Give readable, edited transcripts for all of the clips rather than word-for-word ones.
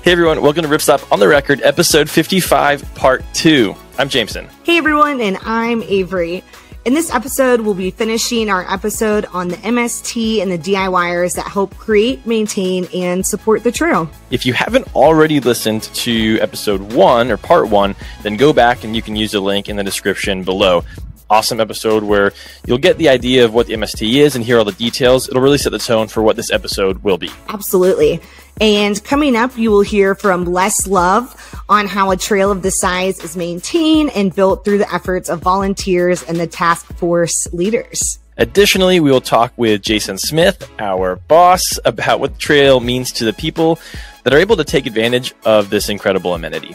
Hey everyone, welcome to Ripstop on the Record, episode 55, part 2. I'm Jameson. Hey everyone, and I'm Avery. In this episode, we'll be finishing our episode on the MST and the DIYers that help create, maintain, and support the trail. If you haven't already listened to episode 1 or part 1, then go back and you can use the link in the description below. Awesome episode where you'll get the idea of what the MST is and hear all the details. It'll really set the tone for what this episode will be. Absolutely. And coming up, you will hear from Les Love on how a trail of this size is maintained and built through the efforts of volunteers and the task force leaders. Additionally, we will talk with Jason Smith, our boss, about what the trail means to the people that are able to take advantage of this incredible amenity.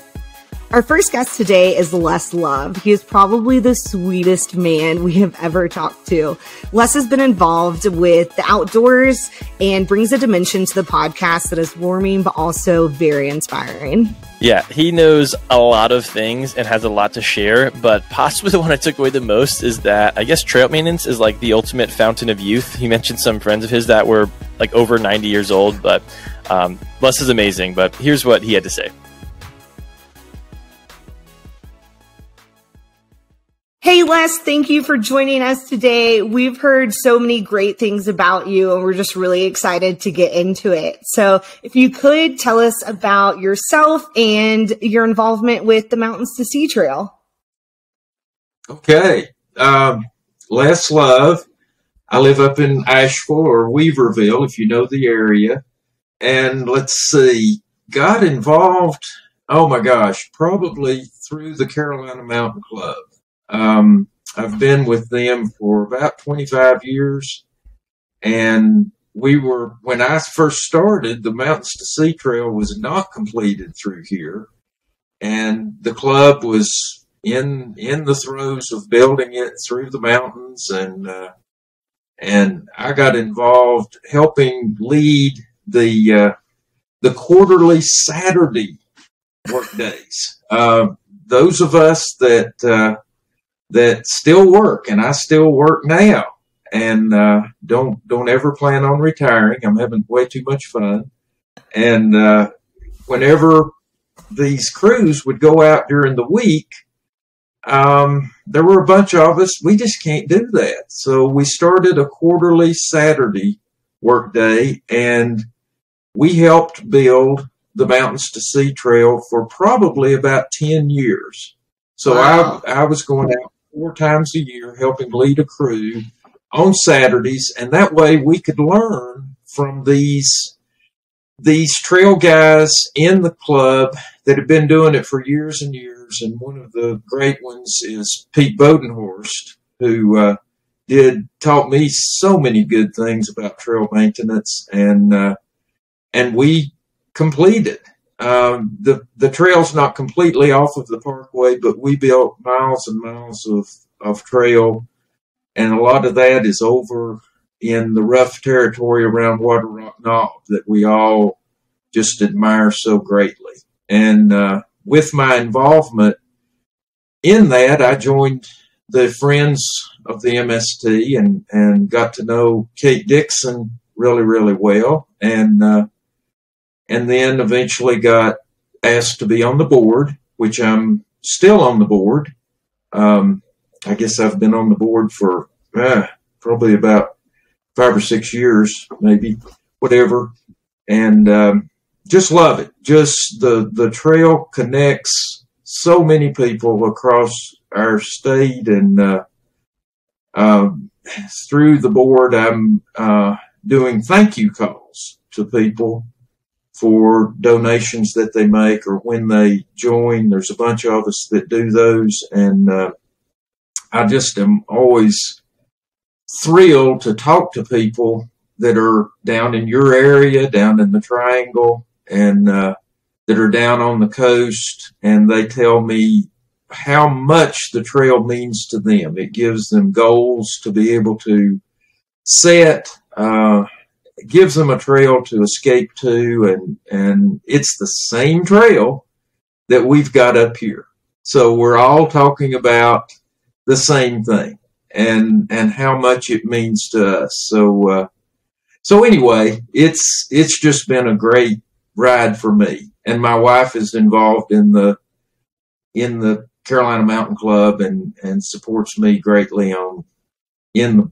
Our first guest today is Les Love. He is probably the sweetest man we have ever talked to. Les has been involved with the outdoors and brings a dimension to the podcast that is warming but also very inspiring. Yeah, he knows a lot of things and has a lot to share, but possibly the one I took away the most is that I guess trail maintenance is like the ultimate fountain of youth. He mentioned some friends of his that were like over 90 years old, but Les is amazing. But here's what he had to say. Hey, Les, thank you for joining us today. We've heard so many great things about you, and we're just really excited to get into it. So if you could tell us about yourself and your involvement with the Mountains to Sea Trail. Okay. Les Love. I live up in Asheville or Weaverville, if you know the area. And let's see, got involved, oh my gosh, probably through the Carolina Mountain Club. I've been with them for about 25 years, and when I first started, the Mountains to Sea Trail was not completed through here, and the club was in the throes of building it through the mountains, and I got involved helping lead the quarterly Saturday work days. Those of us that still work, and I still work now, and don't ever plan on retiring. I'm having way too much fun. And whenever these crews would go out during the week, there were a bunch of us, we just can't do that. So we started a quarterly Saturday work day, and we helped build the Mountains to Sea Trail for probably about 10 years. So wow. I was going out 4 times a year helping lead a crew on Saturdays, and that way we could learn from these trail guys in the club that have been doing it for years and years. And one of the great ones is Pete Bodenhorst, who taught me so many good things about trail maintenance, and we completed. The trail's not completely off of the parkway, but we built miles and miles of trail, and a lot of that is over in the rough territory around Water Rock Knob that we all just admire so greatly. And with my involvement in that, I joined the Friends of the MST and got to know Kate Dixon really, really well, and then eventually got asked to be on the board, which I'm still on the board. I guess I've been on the board for probably about 5 or 6 years, maybe, whatever. And just love it. Just the trail connects so many people across our state, and through the board, I'm doing thank you calls to people for donations that they make or when they join. There's a bunch of us that do those, and I just am always thrilled to talk to people that are down in your area, down in the Triangle, and that are down on the coast, and they tell me how much the trail means to them. It gives them goals to be able to set, it gives them a trail to escape to, and it's the same trail that we've got up here. So we're all talking about the same thing and how much it means to us. So anyway, it's just been a great ride for me. and my wife is involved in the Carolina Mountain Club and supports me greatly in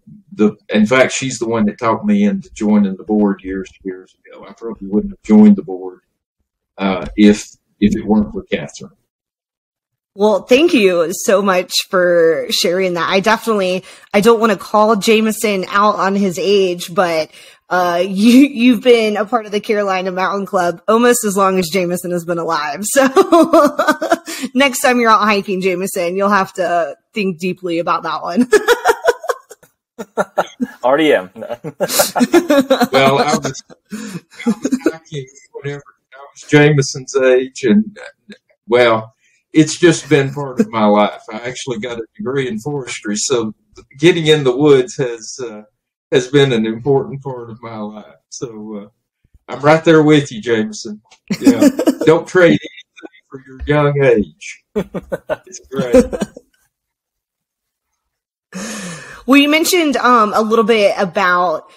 fact, she's the one that talked me into joining the board years ago. I probably wouldn't have joined the board if it weren't for Catherine. Well, thank you so much for sharing that. I don't want to call Jameson out on his age, but you've been a part of the Carolina Mountain Club almost as long as Jameson has been alive. So next time you're out hiking, Jameson, you'll have to think deeply about that one. Already am. Well, I was hiking whenever I was Jameson's age, and well, it's just been part of my life. I actually got a degree in forestry, so getting in the woods has been an important part of my life. So I'm right there with you, Jameson. Yeah, don't trade anything for your young age. It's great. Well, you mentioned a little bit about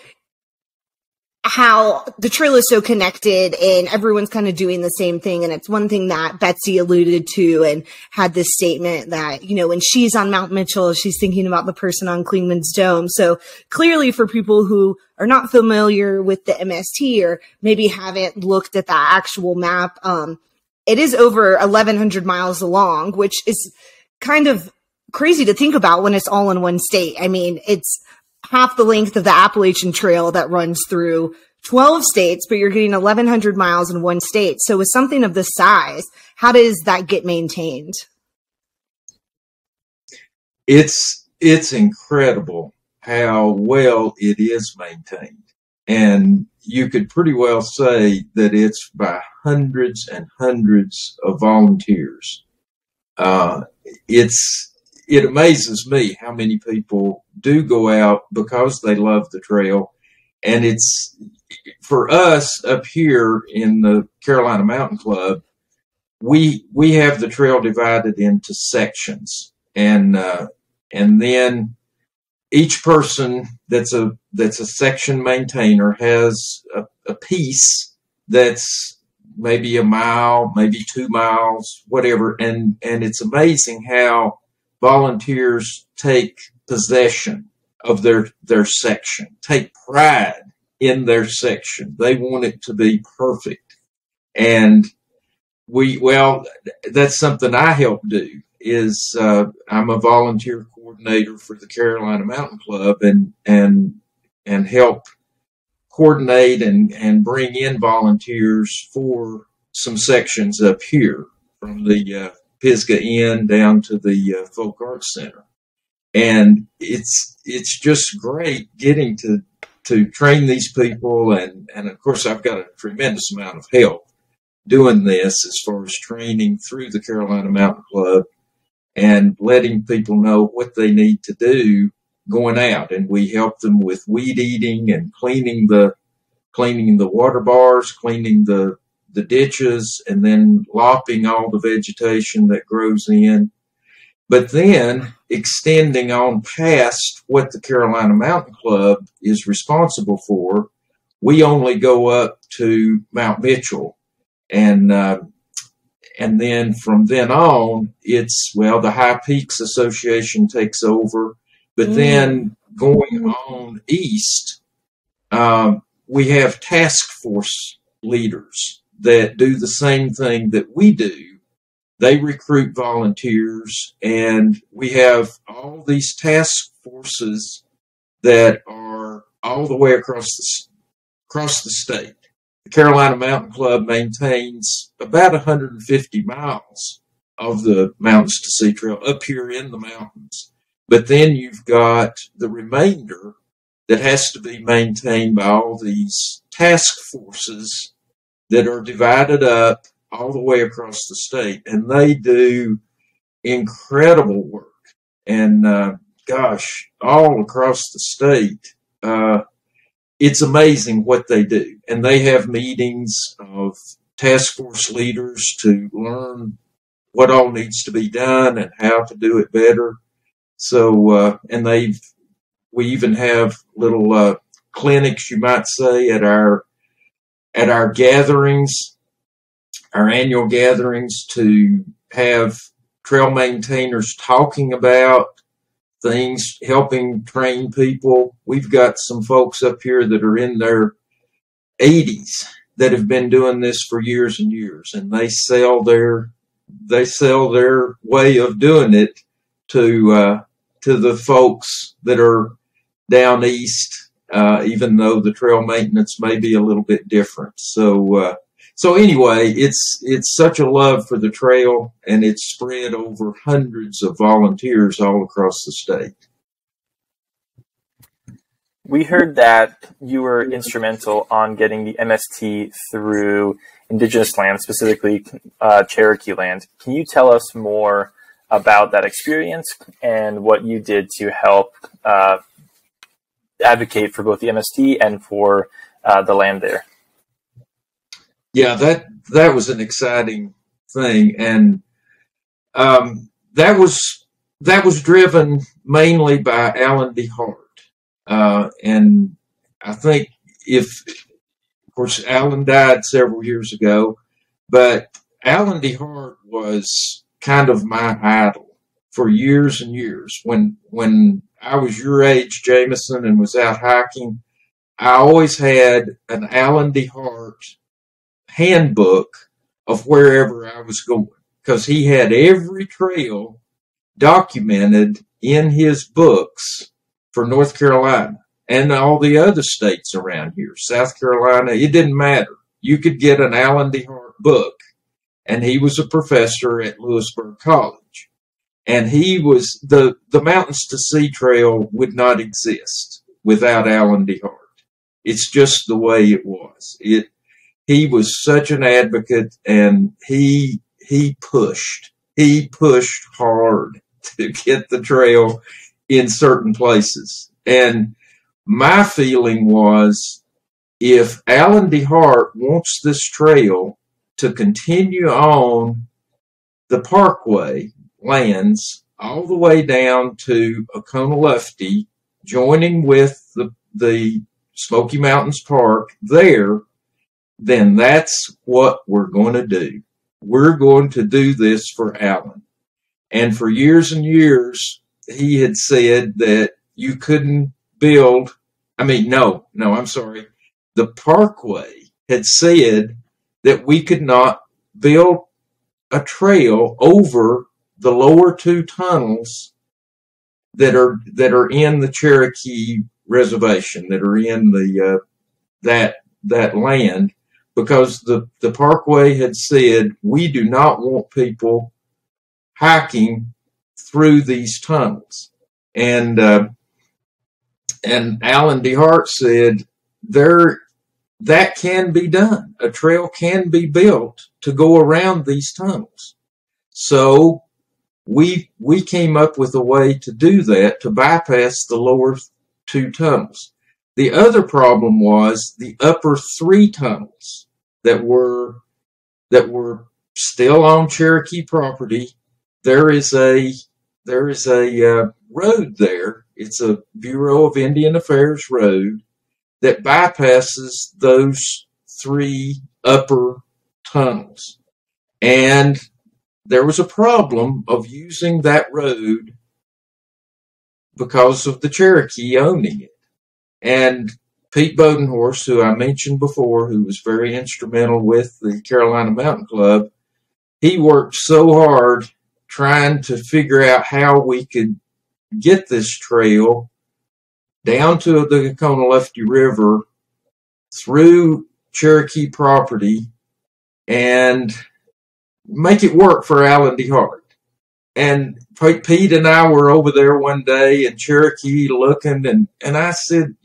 how the trail is so connected and everyone's kind of doing the same thing. And it's one thing that Betsy alluded to and had this statement that, when she's on Mount Mitchell, she's thinking about the person on Clingman's Dome. So clearly for people who are not familiar with the MST or maybe haven't looked at that actual map, it is over 1,100 miles long, which is kind of crazy to think about when it's all in one state. I mean, it's half the length of the Appalachian Trail that runs through 12 states, but you're getting 1,100 miles in one state. So with something of this size, how does that get maintained? It's incredible how well it is maintained. And you could pretty well say that it's by hundreds and hundreds of volunteers. It amazes me how many people do go out because they love the trail. And it's, for us up here in the Carolina Mountain Club, we have the trail divided into sections. And then each person that's a section maintainer has a piece that's maybe a mile, maybe 2 miles, whatever. And it's amazing how volunteers take possession of their section, take pride in their section. They want it to be perfect. And that's something I help do is, I'm a volunteer coordinator for the Carolina Mountain Club and help coordinate and bring in volunteers for some sections up here from the Pisgah Inn down to the Folk Arts Center. And it's just great getting to train these people. And of course, I've got a tremendous amount of help doing this as far as training through the Carolina Mountain Club and letting people know what they need to do going out. And we help them with weed eating and cleaning the water bars, cleaning the ditches, and then lopping all the vegetation that grows in. But then extending on past what the Carolina Mountain Club is responsible for, we only go up to Mount Mitchell. And then from then on, it's, the High Peaks Association takes over. But then going on east, we have task force leaders that do the same thing that we do. They recruit volunteers, and we have all these task forces that are all the way across the state. The Carolina Mountain Club maintains about 150 miles of the Mountains to Sea Trail up here in the mountains. But then you've got the remainder that has to be maintained by all these task forces that are divided up all the way across the state. And they do incredible work. And all across the state, it's amazing what they do. And they have meetings of task force leaders to learn what all needs to be done and how to do it better. So, and we even have little clinics, you might say, at our gatherings. our annual gatherings to have trail maintainers talking about things, helping train people. We've got some folks up here that are in their 80s that have been doing this for years and years, and they sell their way of doing it to the folks that are down east, even though the trail maintenance may be a little bit different. So anyway, it's such a love for the trail, and it's spread over hundreds of volunteers all across the state. We heard that you were instrumental on getting the MST through indigenous land, specifically Cherokee land. Can you tell us more about that experience and what you did to help advocate for both the MST and for the land there? Yeah, that was an exciting thing, and that was driven mainly by Alan D. Hart. And I think of course, Alan died several years ago, but Alan D. Hart was kind of my idol for years and years. When I was your age, Jameson, and was out hiking, I always had an Alan D. Hart handbook of wherever I was going, because he had every trail documented in his books for North Carolina and all the other states around here, South Carolina. It didn't matter. You could get an Alan D. Hart book, and he was a professor at Lewisburg College. And he was the Mountains to Sea Trail would not exist without Alan D. Hart. It's just the way it was. He was such an advocate, and he pushed hard to get the trail in certain places. And my feeling was, if Alan D. Hart wants this trail to continue on the Parkway lands all the way down to Oconaluftee, joining with the Smoky Mountains Park there, then that's what we're going to do. We're going to do this for Alan. And for years and years, he had said that you couldn't build, I'm sorry. The Parkway had said that we could not build a trail over the lower two tunnels that are in the Cherokee Reservation, that are in the that land, because the Parkway had said we do not want people hiking through these tunnels. And Alan D. Hart said that can be done. A trail can be built to go around these tunnels. So we came up with a way to do that, to bypass the lower two tunnels. The other problem was the upper three tunnels that were still on Cherokee property. There is a road there. It's a Bureau of Indian Affairs road that bypasses those three upper tunnels. And there was a problem of using that road because of the Cherokee owning it. And Pete Bodenhorst, who I mentioned before, who was very instrumental with the Carolina Mountain Club, he worked so hard trying to figure out how we could get this trail down to the Oconaluftee River through Cherokee property and make it work for Alan D. Hart. And Pete and I were over there one day in Cherokee looking, and I said,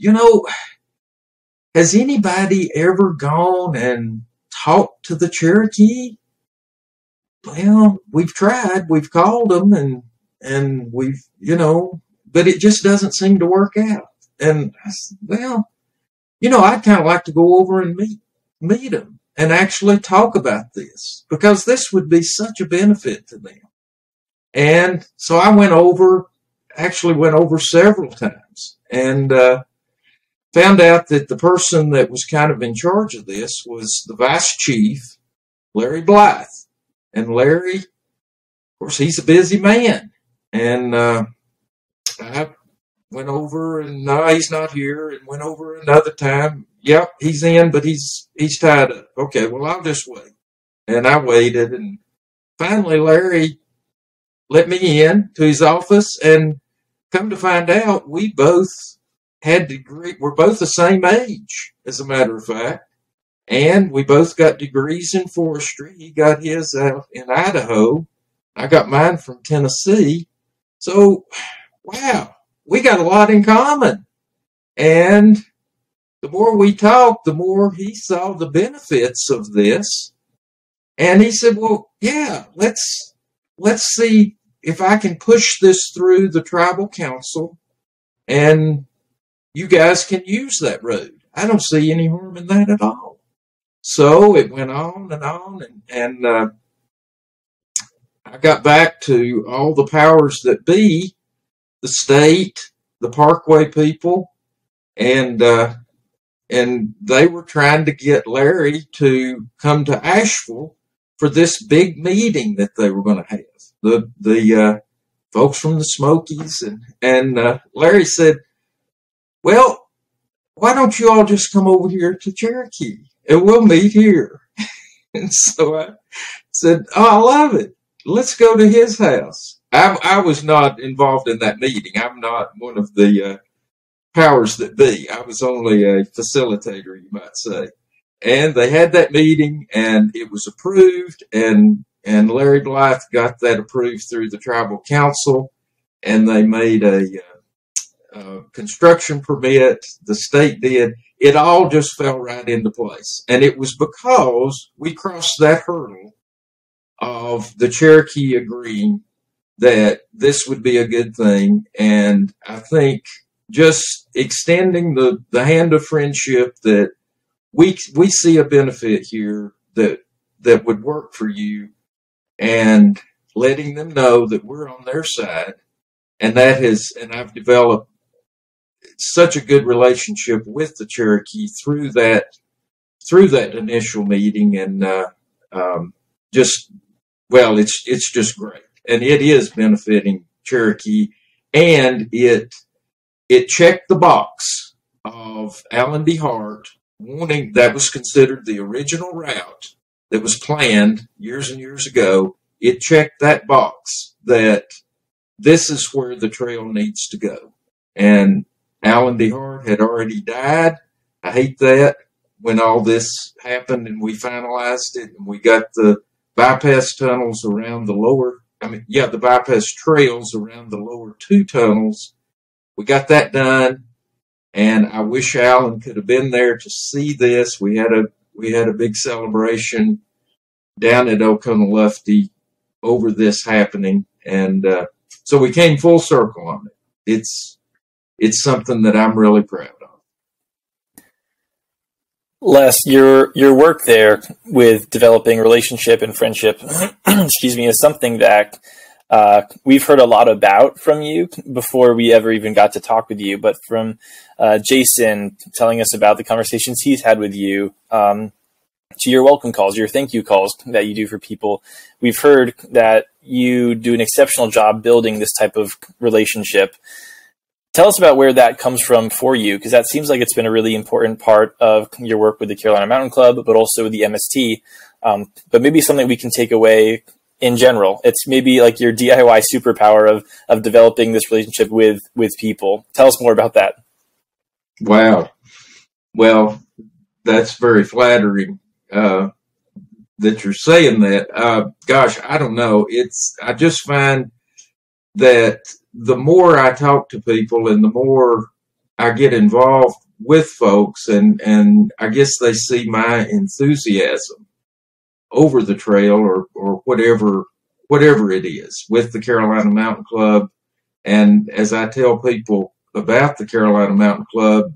has anybody ever gone and talked to the Cherokee? Well, we've tried, we've called them, and we've, but it just doesn't seem to work out. And I said, well, I'd kind of like to go over and meet them and actually talk about this, because this would be such a benefit to them. And so I went over several times, and found out that the person that was kind of in charge of this was the vice chief Larry Blythe. And Larry, of course, he's a busy man. And I went over, and no, he's not here, and went over another time. Yep, he's in, but he's tied up. Okay, well, I'll just wait. And I waited, and finally Larry let me in to his office, and come to find out, we both we're both the same age, as a matter of fact. And we both got degrees in forestry. He got his out in Idaho. I got mine from Tennessee. So, wow, we got a lot in common. And the more we talked, the more he saw the benefits of this. And he said, well, yeah, let's see if I can push this through the tribal council, and you guys can use that road. I don't see any harm in that at all. So it went on, and I got back to all the powers that be, the state, the Parkway people, and they were trying to get Larry to come to Asheville for this big meeting that they were going to have. The folks from the Smokies, and Larry said, well, why don't you all just come over here to Cherokee and we'll meet here? And so I said, oh, I love it. Let's go to his house. I was not involved in that meeting. I'm not one of the powers that be. I was only a facilitator, you might say. And they had that meeting, and it was approved, and Larry Blythe got that approved through the tribal council, and they made a construction permit. The state did. It all just fell right into place. And it was because we crossed that hurdle of the Cherokee agreeing that this would be a good thing. And I think just extending the hand of friendship, that we see a benefit here that would work for you, and letting them know that we're on their side. And I've developed such a good relationship with the Cherokee through that initial meeting, and it's just great, and it is benefiting Cherokee, and it checked the box of Alan D. Hart wanting. That was considered the original route that was planned years and years ago. It checked that box that this is where the trail needs to go. And Alan D. Hart had already died. I hate that, when all this happened and we finalized it and we got the bypass tunnels around the bypass trails around the lower two tunnels. We got that done, and I wish Alan could have been there to see this. We had a big celebration down at Oconaluftee over this happening, and so we came full circle on it. It's something that I'm really proud of. Les, your work there with developing relationship and friendship, excuse me, is something that we've heard a lot about from you before we ever even got to talk with you. But from Jason telling us about the conversations he's had with you, to your welcome calls, your thank you calls that you do for people, we've heard that you do an exceptional job building this type of relationship. Tell us about where that comes from for you, because that seems like it's been a really important part of your work with the Carolina Mountain Club, but also with the MST. But maybe something we can take away in general. It's maybe like your DIY superpower of developing this relationship with people. Tell us more about that. Wow. Well, that's very flattering that you're saying that. Gosh, I don't know. I just find that the more I talk to people and the more I get involved with folks, and I guess they see my enthusiasm over the trail or whatever it is with the Carolina Mountain Club. And as I tell people about the Carolina Mountain Club,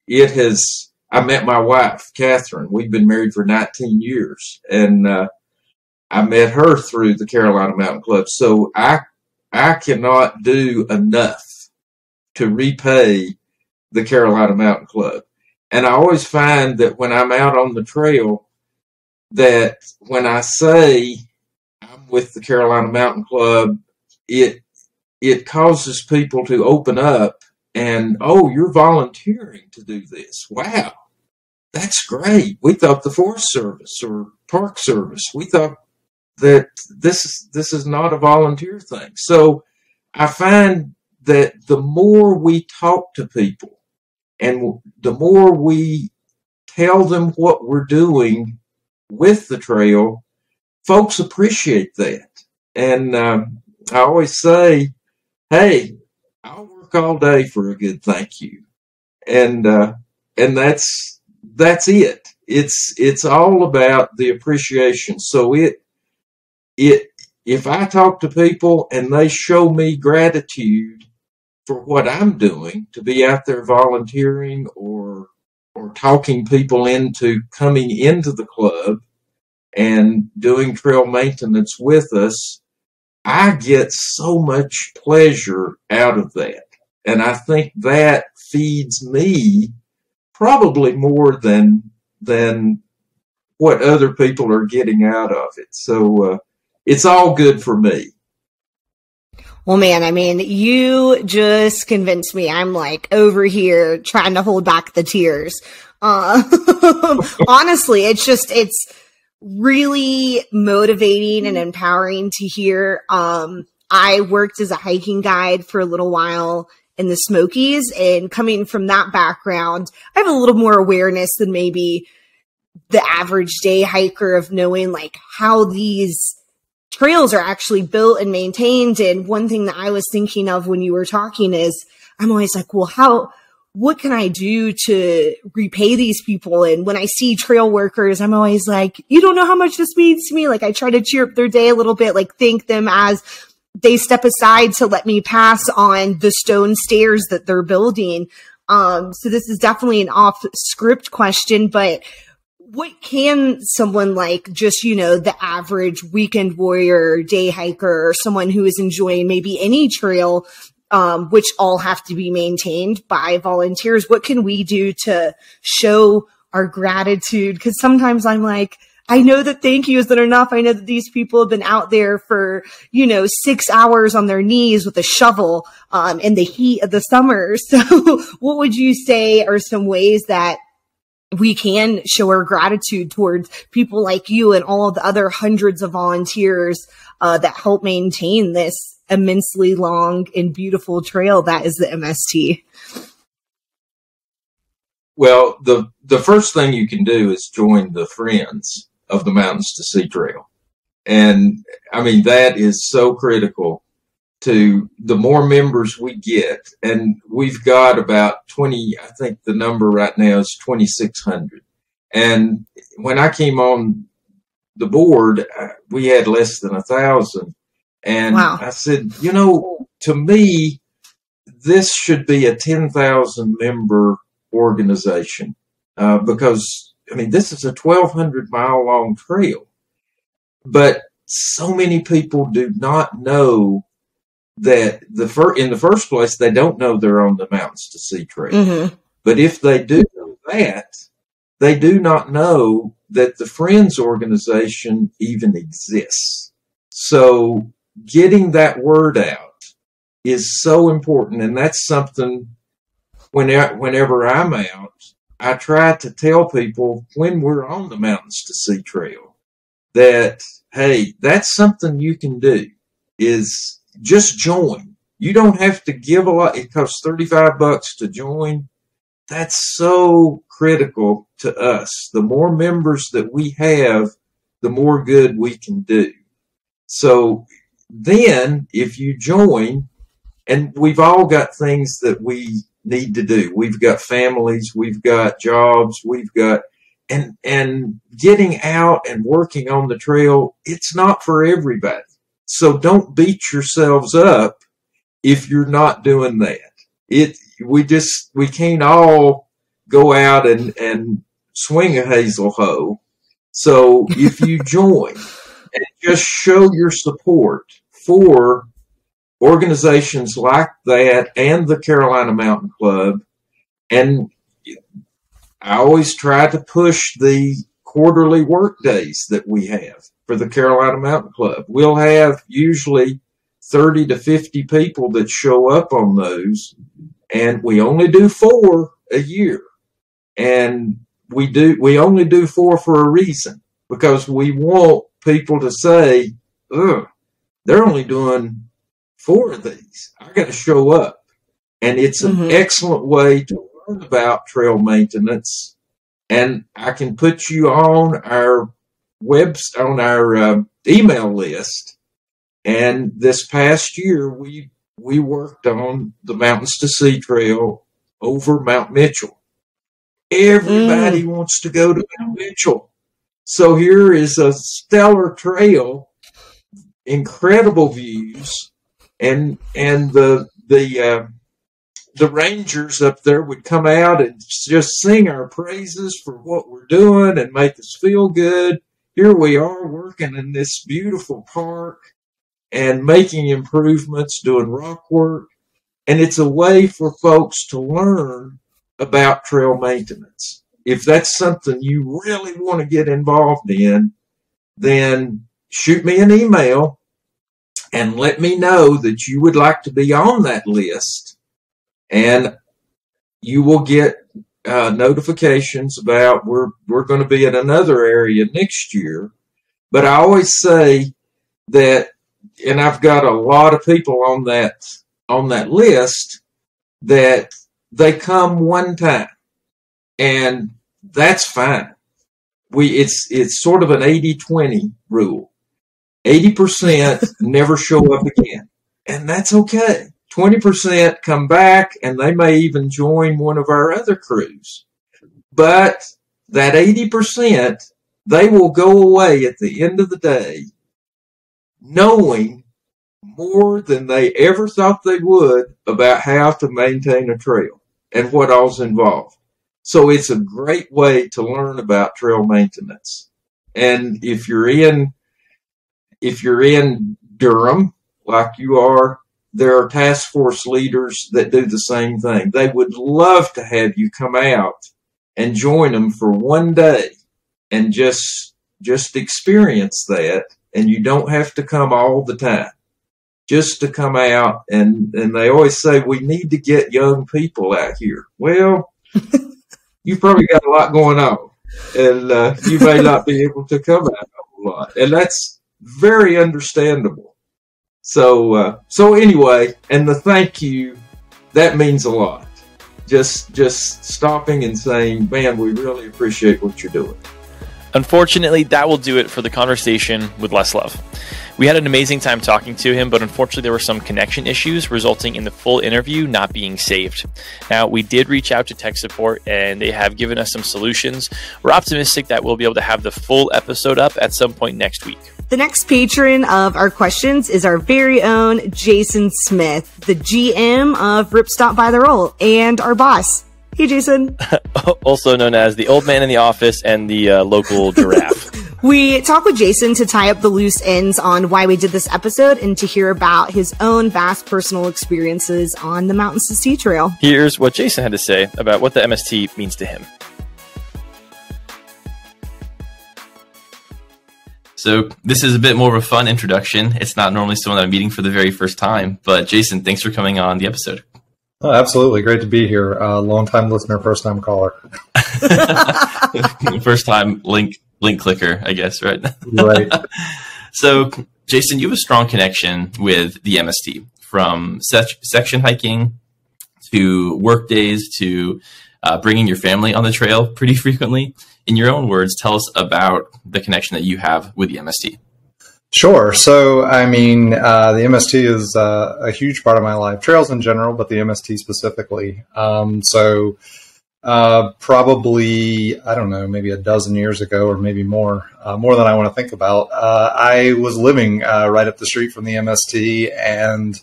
I met my wife, Catherine. We've been married for 19 years, and I met her through the Carolina Mountain Club. So I cannot do enough to repay the Carolina Mountain Club. And I always find that when I'm out on the trail, that when I say I'm with the Carolina Mountain Club, it causes people to open up and, oh, you're volunteering to do this. Wow, that's great. We thought the Forest Service or Park Service, we thought that this is not a volunteer thing. So I find that the more we talk to people and the more we tell them what we're doing with the trail, folks appreciate that. And I always say, hey, I'll work all day for a good thank you. And that's it. It's all about the appreciation. So if I talk to people and they show me gratitude for what I'm doing, to be out there volunteering or talking people into coming into the club and doing trail maintenance with us, I get so much pleasure out of that. And I think that feeds me probably more than what other people are getting out of it. So it's all good for me. Well, man, I mean, you just convinced me. I'm like over here trying to hold back the tears. Honestly, it's really motivating and empowering to hear. I worked as a hiking guide for a little while in the Smokies, and coming from that background, I have a little more awareness than maybe the average day hiker of knowing like how these trails are actually built and maintained. And one thing that I was thinking of when you were talking is I'm always like, well, what can I do to repay these people? And when I see trail workers, I'm always like, you don't know how much this means to me. Like I try to cheer up their day a little bit, like thank them as they step aside to let me pass on the stone stairs that they're building. So this is definitely an off script question, but what can someone like just, the average weekend warrior, day hiker, or someone who is enjoying maybe any trail, which all have to be maintained by volunteers, what can we do to show our gratitude? Because sometimes I'm like, I know that thank you isn't enough. I know that these people have been out there for, 6 hours on their knees with a shovel in the heat of the summer. So what would you say are some ways that we can show our gratitude towards people like you and all of the other hundreds of volunteers that help maintain this immensely long and beautiful trail that is the MST? Well, the first thing you can do is join the Friends of the Mountains to Sea Trail. And I mean, that is so critical to the more members we get. And we've got about 20, I think the number right now is 2,600. And when I came on the board, we had less than 1,000. And wow. I said, to me, this should be a 10,000 member organization because, I mean, this is a 1,200 mile long trail. But so many people do not know that in the first place, they don't know they're on the Mountains to Sea Trail. Mm-hmm. But if they do know that, they do not know that the Friends organization even exists. So getting that word out is so important. And that's something whenever I'm out, I try to tell people when we're on the Mountains to Sea Trail that, hey, that's something you can do is just join. You don't have to give a lot. It costs $35 to join. That's so critical to us. The more members that we have, the more good we can do. So then if you join, and we've all got things that we need to do. We've got families, we've got jobs, we've got, and getting out and working on the trail, it's not for everybody. So don't beat yourselves up if you're not doing that. We can't all go out and swing a hazel hoe. So if you join and just show your support for organizations like that and the Carolina Mountain Club, and I always try to push the quarterly work days that we have for the Carolina Mountain Club. We'll have usually 30 to 50 people that show up on those, and we only do 4 a year. And we only do 4 for a reason, because we want people to say, ugh, they're only doing 4 of these. I got to show up. And it's an excellent way to learn about trail maintenance. And I can put you on our email list. And this past year, we worked on the Mountains to Sea Trail over Mount Mitchell. Everybody wants to go to Mount Mitchell. So here is a stellar trail, incredible views, and the rangers up there would come out and just sing our praises for what we're doing and make us feel good. Here we are working in this beautiful park and making improvements, doing rock work. And it's a way for folks to learn about trail maintenance. If that's something you really want to get involved in, then shoot me an email and let me know that you would like to be on that list. And you will get notifications about we're going to be in another area next year. But I always say that, and I've got a lot of people on that list that they come one time, and that's fine. It's sort of an 80-20 rule. 80% never show up again, and that's okay. 20% come back, and they may even join one of our other crews. But that 80%, they will go away at the end of the day knowing more than they ever thought they would about how to maintain a trail and what all's involved. So it's a great way to learn about trail maintenance. And if you're in Durham, like you are, there are task force leaders that do the same thing. They would love to have you come out and join them for one day and just experience that. And you don't have to come all the time. Just to come out, and they always say, we need to get young people out here. Well, you've probably got a lot going on, and you may not be able to come out a whole lot. And that's very understandable. So anyway, and the thank you, that means a lot. Just stopping and saying, man, we really appreciate what you're doing. Unfortunately, that will do it for the conversation with Les Love. We had an amazing time talking to him, but unfortunately there were some connection issues resulting in the full interview not being saved. Now, we did reach out to tech support and they have given us some solutions. We're optimistic that we'll be able to have the full episode up at some point next week. The next patron of our questions is our very own Jason Smith, the GM of Ripstop by the Roll and our boss. Hey, Jason. Also known as the old man in the office and the local giraffe. We talked with Jason to tie up the loose ends on why we did this episode and to hear about his own vast personal experiences on the Mountains to Sea Trail. Here's what Jason had to say about what the MST means to him. So this is a bit more of a fun introduction. It's not normally someone that I'm meeting for the very first time, but Jason, thanks for coming on the episode. Oh, absolutely. Great to be here. Long-time listener, first-time caller. First-time link clicker, I guess, right? Right. So, Jason, you have a strong connection with the MST, from section hiking to work days to bringing your family on the trail pretty frequently. In your own words, tell us about the connection that you have with the MST. Sure. So, I mean, the MST is a huge part of my life, trails in general, but the MST specifically. Probably, I don't know, maybe a dozen years ago or maybe more than I want to think about. I was living right up the street from the MST and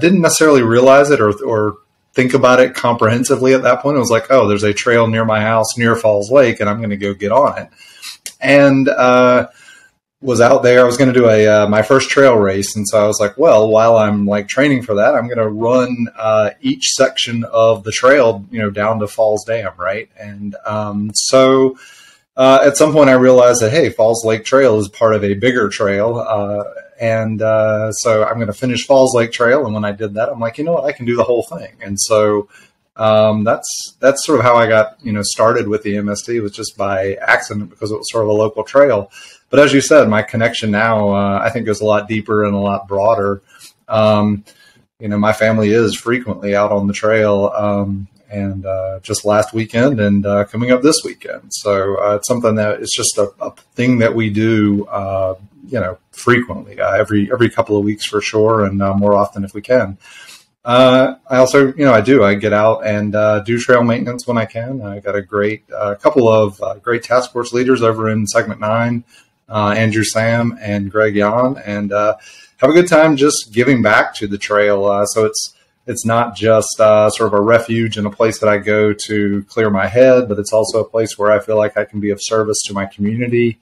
didn't necessarily realize it or think about it comprehensively at that point. It was like, oh, there's a trail near my house near Falls Lake and I'm going to go get on it. And was out there. I was going to do my first trail race. And so I was like, well, while I'm like training for that, I'm going to run each section of the trail, down to Falls Dam. Right. And at some point I realized that, hey, Falls Lake Trail is part of a bigger trail. So I'm going to finish Falls Lake Trail. And when I did that, I'm like, you know what, I can do the whole thing. And so that's sort of how I got, started with the MST. It was just by accident because it was sort of a local trail. But as you said, my connection now, I think goes a lot deeper and a lot broader. My family is frequently out on the trail, and just last weekend and coming up this weekend. So it's something that is just a thing that we do, frequently, every couple of weeks for sure, and more often if we can. I also, I get out and do trail maintenance when I can. I got a great couple of great task force leaders over in Segment 9, Andrew Sam and Greg Yan, and have a good time just giving back to the trail. So it's not just sort of a refuge and a place that I go to clear my head, but it's also a place where I feel like I can be of service to my community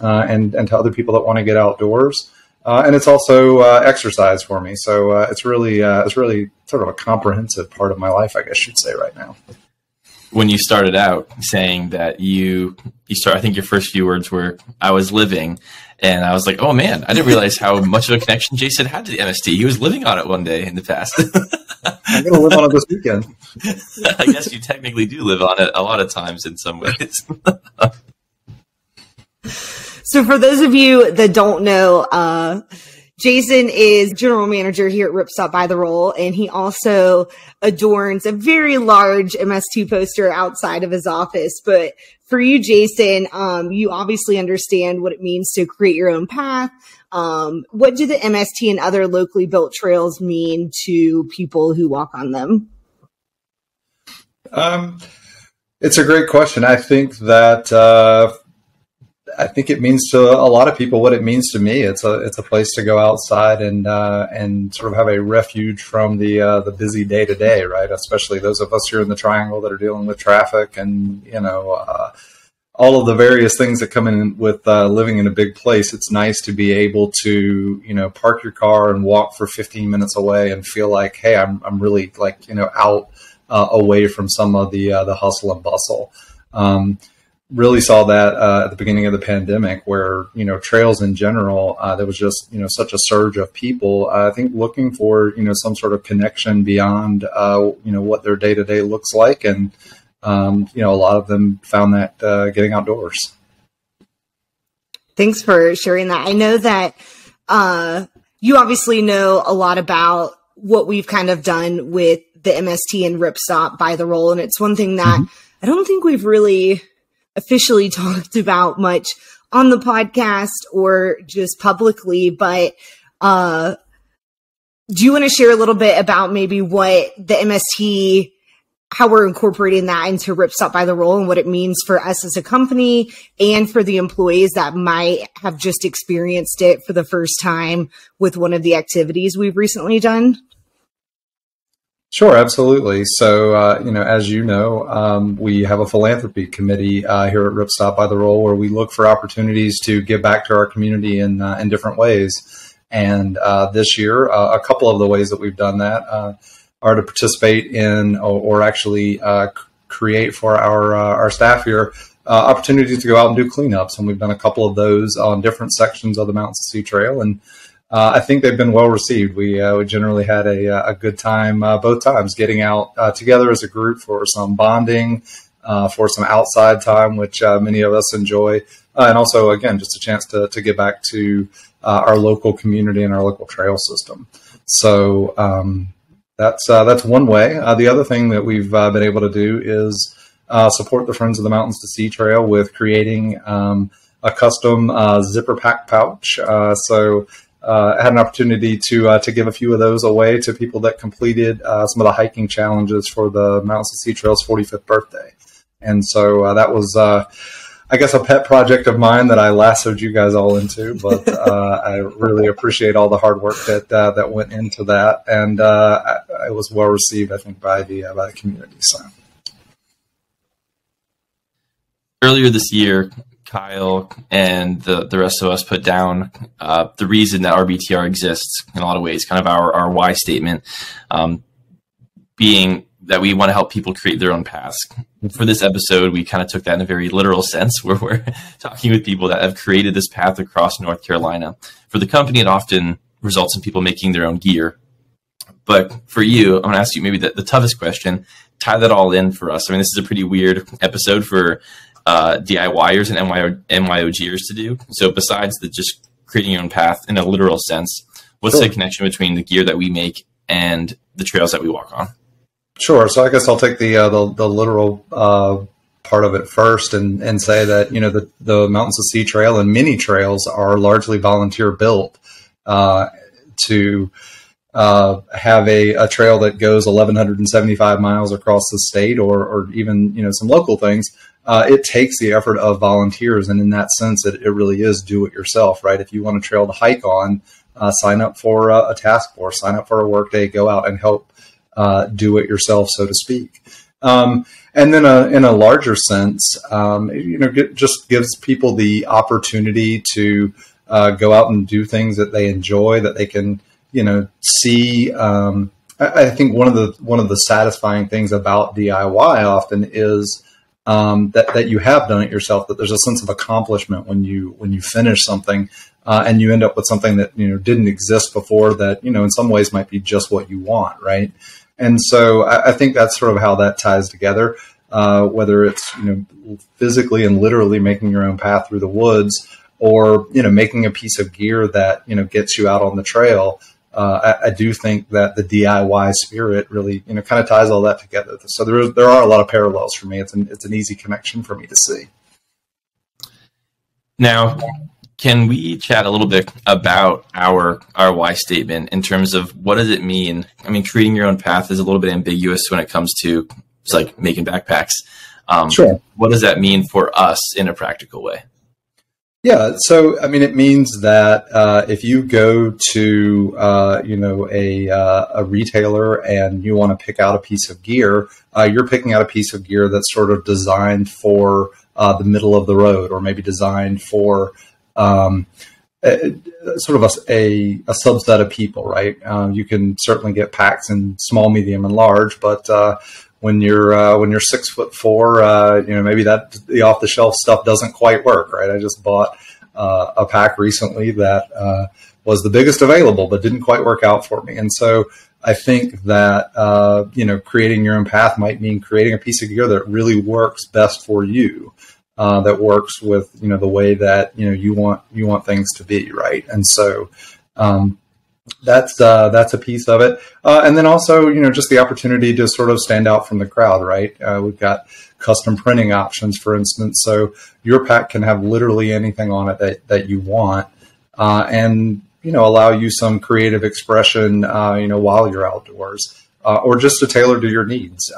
and to other people that want to get outdoors. And it's also exercise for me. So it's really sort of a comprehensive part of my life, I guess you'd say right now. When you started out saying that you I think your first few words were, I was living. And I was like, oh man, I didn't realize how much of a connection Jason had to the MST. He was living on it one day in the past. I'm going to live on it this weekend. I guess you technically do live on it a lot of times in some ways. So for those of you that don't know, Jason is general manager here at Ripstop by the Roll, and he also adorns a very large MS2 poster outside of his office. But for you, Jason, you obviously understand what it means to create your own path. What do the MST and other locally built trails mean to people who walk on them? It's a great question. I think that it means to a lot of people what it means to me. It's a place to go outside and sort of have a refuge from the busy day to day, right? Especially those of us here in the Triangle that are dealing with traffic and all of the various things that come in with living in a big place. It's nice to be able to park your car and walk for 15 minutes away and feel like, hey, I'm really out away from some of the hustle and bustle. Really saw that at the beginning of the pandemic where, trails in general, there was just, such a surge of people, I think looking for, some sort of connection beyond, what their day to day looks like. And, a lot of them found that getting outdoors. Thanks for sharing that. I know that you obviously know a lot about what we've kind of done with the MST and Ripstop by the Roll. And it's one thing that I don't think we've really officially talked about much on the podcast or just publicly, but do you want to share a little bit about maybe what the MST, how we're incorporating that into Ripstop by the Roll and what it means for us as a company and for the employees that might have just experienced it for the first time with one of the activities we've recently done? Sure, absolutely. So, as you know, we have a philanthropy committee here at Ripstop by the Roll where we look for opportunities to give back to our community in different ways. And this year, a couple of the ways that we've done that are to participate in or actually create for our staff here opportunities to go out and do cleanups. And we've done a couple of those on different sections of the Mountains to Sea Trail. And I think they've been well received. We generally had a good time both times getting out together as a group for some bonding, for some outside time, which many of us enjoy. And also, again, just a chance to get back to our local community and our local trail system. So that's one way. The other thing that we've been able to do is support the Friends of the Mountains to Sea Trail with creating a custom zipper pack pouch. I had an opportunity to give a few of those away to people that completed some of the hiking challenges for the Mountains to Sea Trail's 45th birthday. And so that was, I guess, a pet project of mine that I lassoed you guys all into. But I really appreciate all the hard work that went into that. And it was well received, I think, by the community. So earlier this year, Kyle and the rest of us put down the reason that RBTR exists in a lot of ways, kind of our why statement, being that we want to help people create their own paths. For this episode, we kind of took that in a very literal sense, where we're talking with people that have created this path across North Carolina. For the company, it often results in people making their own gear. But for you, I'm going to ask you maybe the toughest question, tie that all in for us. I mean, this is a pretty weird episode for DIYers and MYOGers to do. So besides just creating your own path in a literal sense, what's the connection between the gear that we make and the trails that we walk on? Sure. So I guess I'll take the literal part of it first and say that, the Mountains of Sea Trail and many trails are largely volunteer built to have a trail that goes 1,175 miles across the state or even, some local things. It takes the effort of volunteers. And in that sense, it really is do it yourself, right? If you want a trail to hike on, sign up for a task force, sign up for a work day, go out and help do it yourself, so to speak. And then in a larger sense, just gives people the opportunity to go out and do things that they enjoy, that they can, see. I think one of the satisfying things about DIY often is that you have done it yourself, that there's a sense of accomplishment when you finish something and you end up with something that, didn't exist before, that, in some ways might be just what you want. Right. And so I think that's sort of how that ties together, whether it's, physically and literally making your own path through the woods, or, making a piece of gear that, gets you out on the trail. I do think that the DIY spirit really, kind of ties all that together. So there are a lot of parallels for me. It's an easy connection for me to see. Now, can we chat a little bit about our why statement in terms of what does it mean? I mean, creating your own path is a little bit ambiguous when it comes to it's like making backpacks. Sure. What does that mean for us in a practical way? Yeah. So, I mean, it means that if you go to, a retailer and you want to pick out a piece of gear, you're picking out a piece of gear that's sort of designed for the middle of the road, or maybe designed for sort of a subset of people, right? You can certainly get packs in small, medium, and large, but when you're 6'4", maybe that the off the shelf stuff doesn't quite work, right? I just bought a pack recently that was the biggest available, but didn't quite work out for me. And so I think that creating your own path might mean creating a piece of gear that really works best for you. That works with, the way that, you want things to be, right? And so that's a piece of it. And then also, just the opportunity to sort of stand out from the crowd, right? We've got custom printing options, for instance. So your pack can have literally anything on it that you want, and, allow you some creative expression, while you're outdoors, or just to tailor to your needs.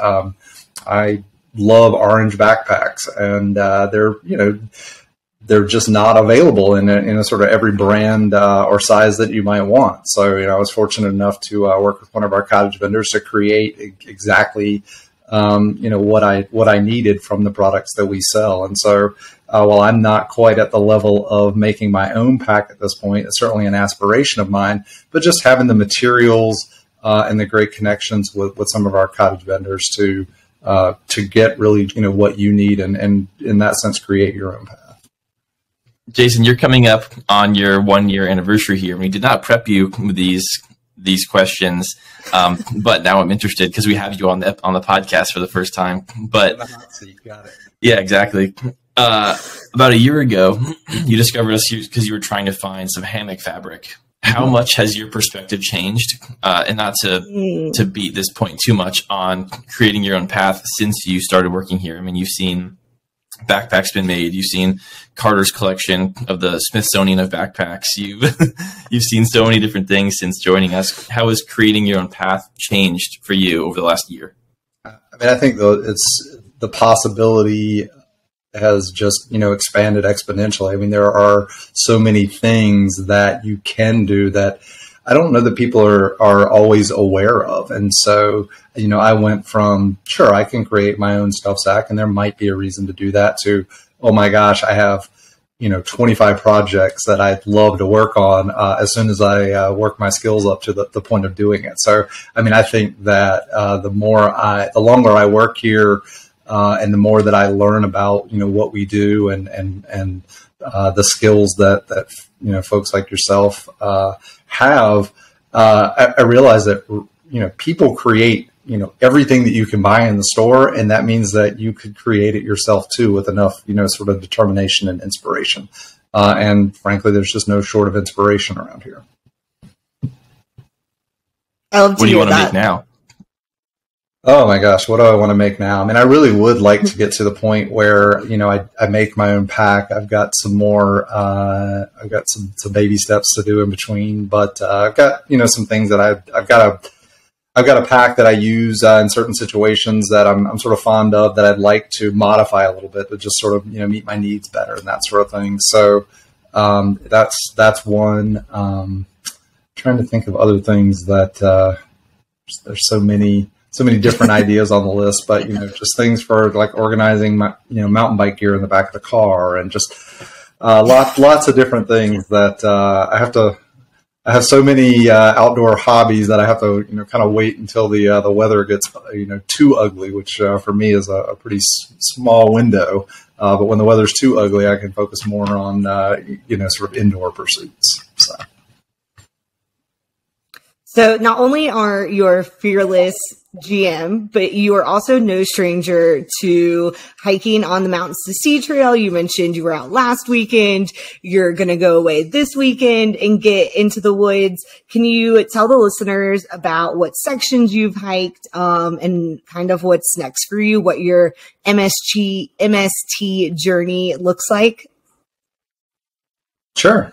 I love orange backpacks, and they're just not available in a sort of every brand or size that you might want. So, I was fortunate enough to work with one of our cottage vendors to create exactly, what I needed from the products that we sell. And so, while I'm not quite at the level of making my own pack at this point, it's certainly an aspiration of mine, but just having the materials and the great connections with some of our cottage vendors to get really, what you need, and in that sense, create your own path. Jason, you're coming up on your 1-year anniversary here. We did not prep you with these questions, but now I'm interested because we have you on the podcast for the first time. But so you got it. Yeah, exactly. About a year ago, you discovered us because you were trying to find some hammock fabric. How much has your perspective changed? And not to beat this point too much on creating your own path since you started working here. I mean, you've seen backpacks been made. You've seen Carter's collection of the Smithsonian of backpacks. You've seen so many different things since joining us. How has creating your own path changed for you over the last year? I mean, I think it's the possibility has just, expanded exponentially. I mean, there are so many things that you can do that I don't know that people are always aware of. And so, I went from, sure, I can create my own stuff sack, and there might be a reason to do that, to, oh my gosh, I have, 25 projects that I'd love to work on as soon as I work my skills up to the point of doing it. So, I mean, I think that the longer I work here, and the more that I learn about what we do and the skills that folks like yourself have, I realize that people create everything that you can buy in the store, and that means that you could create it yourself too with enough sort of determination and inspiration. And frankly, there's just no short of inspiration around here. What do you want to make now? Oh my gosh, what do I want to make now? I mean, I really would like to get to the point where, I make my own pack. I've got some more, I've got some baby steps to do in between, but I've got, some things that I've got a pack that I use in certain situations that I'm sort of fond of, that I'd like to modify a little bit to just sort of, meet my needs better and that sort of thing. So that's one. Trying to think of other things that there's so many different ideas on the list, but just things for like organizing my mountain bike gear in the back of the car, and just lots of different things that I have so many outdoor hobbies that I have to kind of wait until the weather gets too ugly, which for me is a pretty small window. But when the weather's too ugly, I can focus more on sort of indoor pursuits. So not only are you a fearless GM, but you are also no stranger to hiking on the Mountains to Sea Trail. You mentioned you were out last weekend. You're going to go away this weekend and get into the woods. Can you tell the listeners about what sections you've hiked, and kind of what's next for you, what your MST journey looks like? Sure.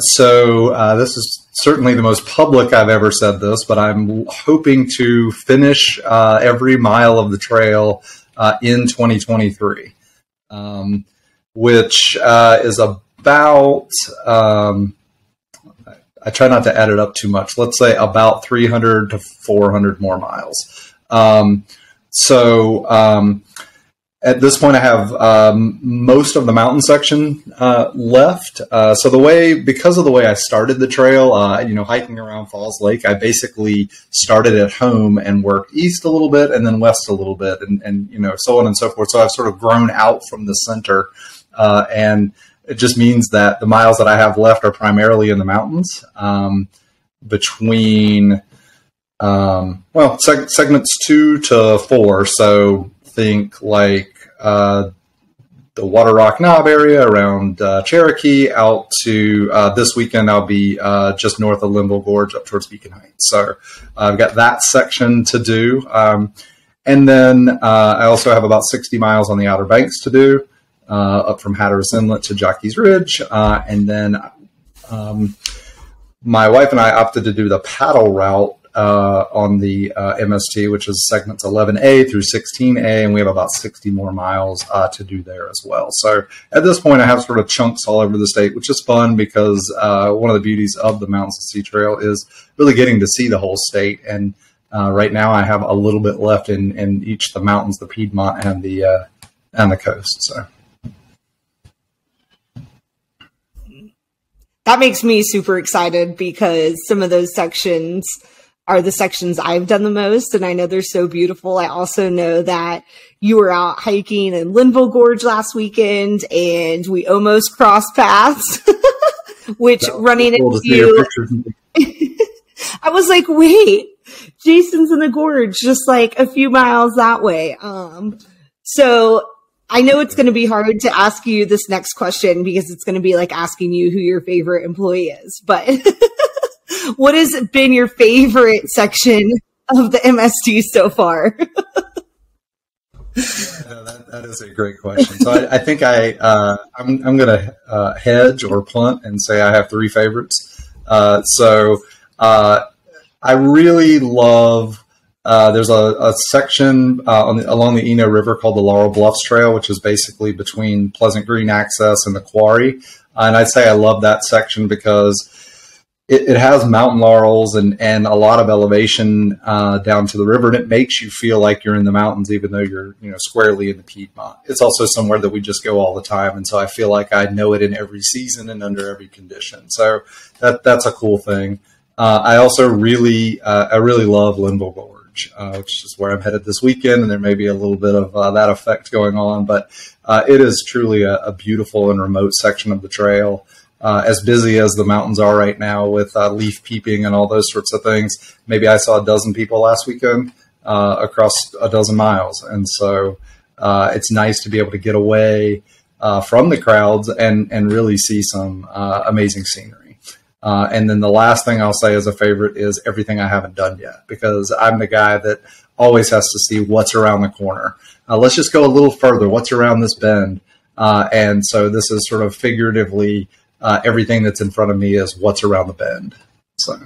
So this is certainly the most public I've ever said this, but I'm hoping to finish every mile of the trail in 2023, which is about, I try not to add it up too much, let's say about 300 to 400 more miles. At this point, I have most of the mountain section left. So because of the way I started the trail, hiking around Falls Lake, I basically started at home and worked east a little bit and then west a little bit, and so on and so forth. So I've sort of grown out from the center, and it just means that the miles that I have left are primarily in the mountains, between segments 2 to 4. So think like the Water Rock Knob area around Cherokee out to this weekend I'll be just north of Linville Gorge up towards Beacon Heights. So I've got that section to do. And then I also have about 60 miles on the Outer Banks to do, up from Hatteras Inlet to Jockey's Ridge. And then my wife and I opted to do the paddle route on the MST, which is segments 11A through 16A, and we have about 60 more miles to do there as well. So at this point, I have sort of chunks all over the state, which is fun because one of the beauties of the Mountains to Sea Trail is really getting to see the whole state. And right now, I have a little bit left in each of the mountains, the Piedmont and the coast. So that makes me super excited because some of those sections are the sections I've done the most, and I know they're so beautiful. I also know that you were out hiking in Linville Gorge last weekend, and we almost crossed paths, which running into you, I was like, wait, Jason's in the gorge, just like a few miles that way. So I know it's going to be hard to ask you this next question because it's going to be like asking you who your favorite employee is, but what has been your favorite section of the MST so far? That is a great question. So I think I'm going to hedge or punt and say I have 3 favorites. I really love. There's a section along the Eno River called the Laurel Bluffs Trail, which is basically between Pleasant Green access and the quarry. And I'd say I love that section because it has mountain laurels and a lot of elevation down to the river, and it makes you feel like you're in the mountains, even though you're squarely in the Piedmont. It's also somewhere that we just go all the time, and so I feel like I know it in every season and under every condition. So that's a cool thing. I also really love Linville Gorge, which is where I'm headed this weekend, and there may be a little bit of that effect going on, but it is truly a beautiful and remote section of the trail. As busy as the mountains are right now with leaf peeping and all those sorts of things, maybe I saw a dozen people last weekend across a dozen miles. And so it's nice to be able to get away from the crowds and really see some amazing scenery. And then the last thing I'll say as a favorite is everything I haven't done yet, because I'm the guy that always has to see what's around the corner. Let's just go a little further. What's around this bend? And so this is sort of figuratively everything that's in front of me is what's around the bend. So,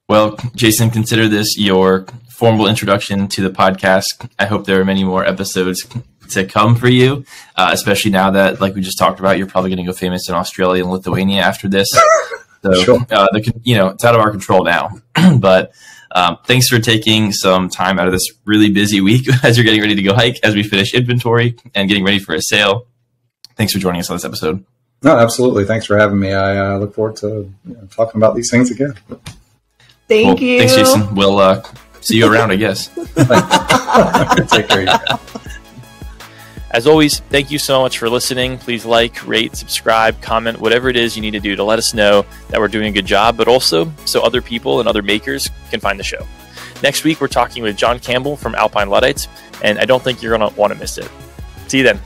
well, Jason, consider this your formal introduction to the podcast. I hope there are many more episodes to come for you, especially now that, like we just talked about, you're probably going to go famous in Australia and Lithuania after this. So, sure. It's out of our control now. But thanks for taking some time out of this really busy week as you're getting ready to go hike, as we finish inventory and getting ready for a sale. Thanks for joining us on this episode. No, absolutely. Thanks for having me. I look forward to talking about these things again. Thank you. Thanks, Jason. We'll see you around, I guess. Take care. As always, thank you so much for listening. Please like, rate, subscribe, comment, whatever it is you need to do to let us know that we're doing a good job, but also so other people and other makers can find the show. Next week, we're talking with John Campbell from Alpine Luddites, and I don't think you're going to want to miss it. See you then.